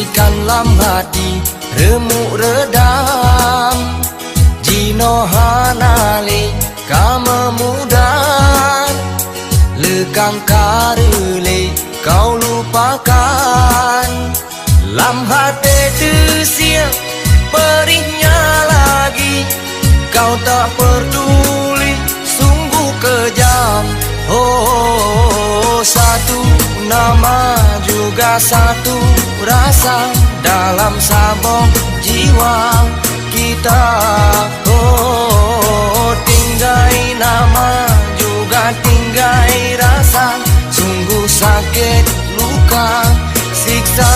bisikan lam hati remuk redam Jino hanale kama mudan lekang karele kau lupakan lam hati tersiap perihnya lagi kau tak peduli sungguh kejam. Oh, satu nama juga satu rasa dalam sabong jiwa kita. Oh, tinggai nama juga tinggai rasa, sungguh sakit luka siksa.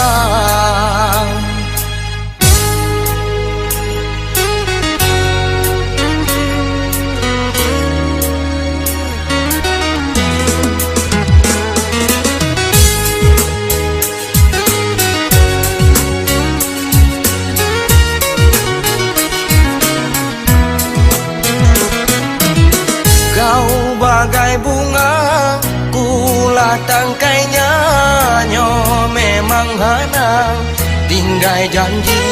Bagai bunga kula tangkainya nyo memang hana tinggai janji.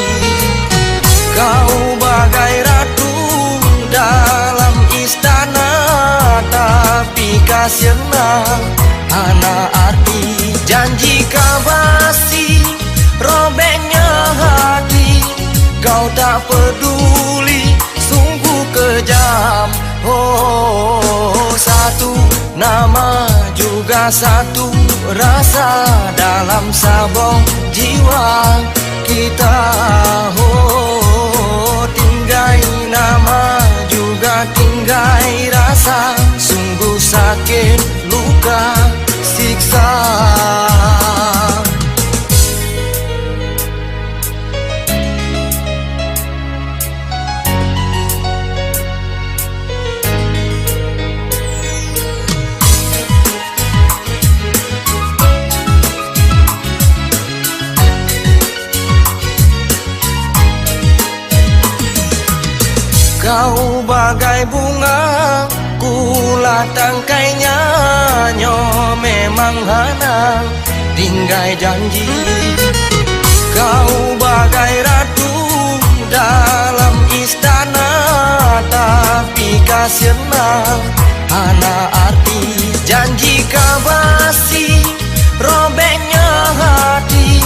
Kau bagai ratu dalam istana tapi kasihan hana arti janji kabasi robeknya hati kau tak peduli sungguh kejam. Oh, satu nama juga satu rasa dalam sabong jiwa kita. Oh, tinggai nama juga tinggai rasa, sungguh sakit luka siksa. Kau bagai bunga kula tangkainya nyo memang hana tinggai janji. Kau bagai ratu dalam istana tapi kasihan hana arti janji kabasi robeknya hati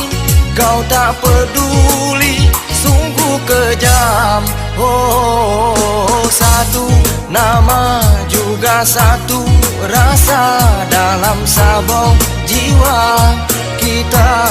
kau tak peduli sungguh kejam. Oh, satu nama juga satu rasa dalam sabong jiwa kita.